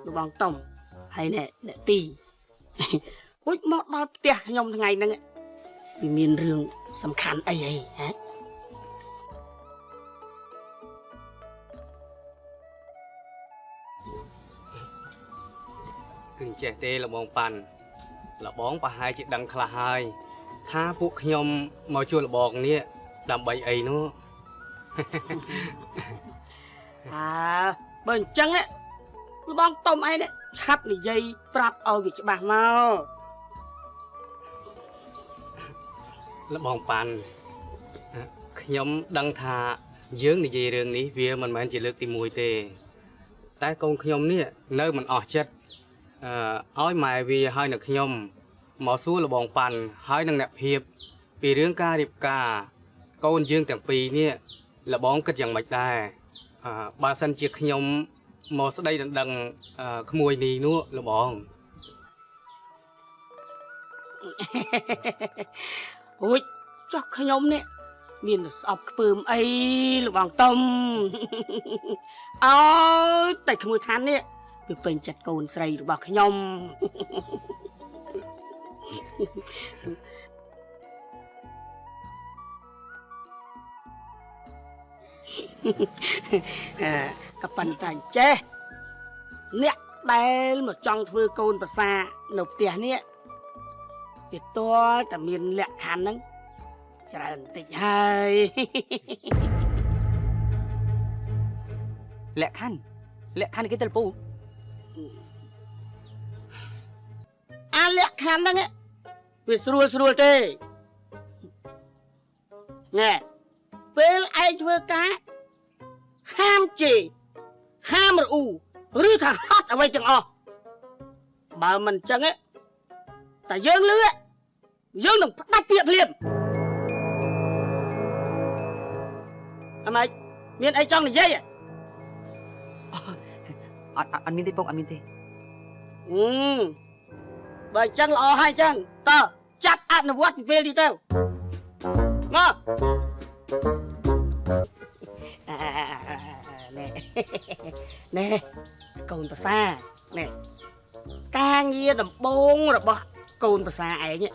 លោកបងតុំហើយអ្នកទីពុជមកដល់ផ្ទះខ្ញុំថ្ងៃហ្នឹងវាមានរឿងសំខាន់អីហ៎គឺចេះទេលបងប៉ាន់លបងប្រហែលជាដឹងខ្លះហើយថាពួកខ្ញុំមកជួយលបងនេះដើម្បីអីនោះបើអញ្ចឹងលបងតុំអីនេះឆាប់និយាយប្រាប់ឲ្យវាច្បាស់មកលបងប៉ាន់ខ្ញុំដឹងថាយើងនិយាយរឿងនេះវាមិនមែនជាលើកទី1ទេតែកូនខ្ញុំនេះនៅមិនអស់ចិត្តឲ្យម៉ែវាហើយនៅខ្ញុំមកសួរលបងប៉ាន់ហើយនឹងអ្នកភៀបពីរឿងការរៀបការកូនយើងទាំងពីរនេះលបងគិតយ៉ាងម៉េចដែរបើសិនជាខ្ញុំមកស្ដីដណ្ដឹងក្មួយនេះនោះលបងអូយចុះខ្ញុំនេះមានស្អប់ខ្ពើមអីលបងតុំអើយតែក្មួយឋាននេះវាពេញចិត្តកូនស្រីរបស់ខ្ញុំក៏ប៉ុន្តែចេះអ្នកដែលមកចង់ធ្វើកូនប្រសានៅផ្ទះនេះវាទាល់តែមានលក្ខខណ្ឌហ្នឹងច្រើនបន្តិចហើយលក្ខខណ្ឌគេទៅលពូលក្ខខណ្ឌហ្នឹងវាស្រួលទេណែពេលឯងធ្វើការហាមជេរហាមរអ៊ូឬថាហត់អ្វីទាំងអស់បើមិនអញ្ចឹងតែយើងលឺយើងនឹងផ្ដាច់ពាក្យភ្លាមអម៉េចមានអីចង់និយាយអត់មានទេពងអត់មានទេបើអញ្ចឹងល្អហើយអញ្ចឹងតើចាប់អនុវត្តពីពេលនេះទៅមកណែកូនប្រសាណែការងារដំបូងរបស់កូនប្រសាឯង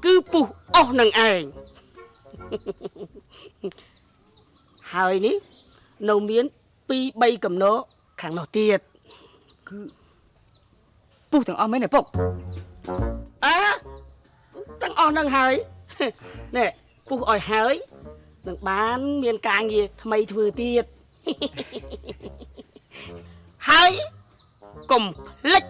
គឺពុះអស់នឹងឯងហើយនេះនៅមាន2-3កំណោខាងនោះទៀតគឺពុះទាំងអស់មែនទេពុកទាំងអស់នឹងហើយណែពុះឲ្យហើយនឹងបានមានការងារថ្មីធ្វើទៀតហើយកុំភ្លេច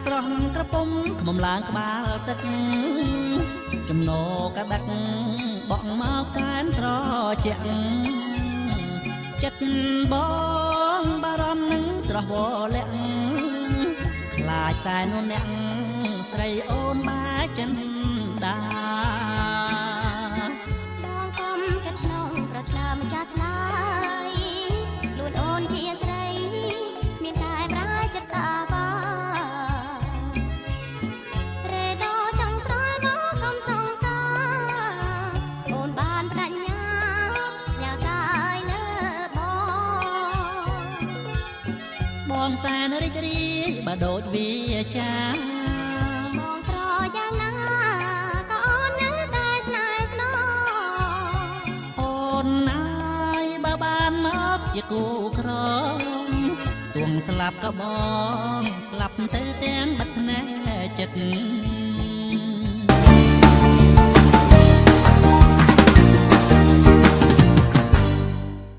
ស្រស់ក្រពុំខ្មុំឡើងក្បាលទឹកចំណោកដឹកបក់មកសែនត្រជាក់ចិត្តបងបារម្ភនឹងស្រស់វលាក់ខ្លាចតែនោះអ្នកស្រីអូនបាចិនដាបងកុំកាត់ឆ្នងប្រឆ្លើម្ចាស់ថ្លៃលួនអូនជាស្រីគ្មានតែប្រាចិត្តសាបាបងសែនរីករាយបើដូចវាចាបងត្រយ៉ាងណាក៏អូននៅតែស្នេហ៍ស្នងអូនណាយបើបានមកជាគូក្រមទួងស្លាប់ក៏បងស្លាប់ទៅទាំងបាត់ភ្នែកចិត្ត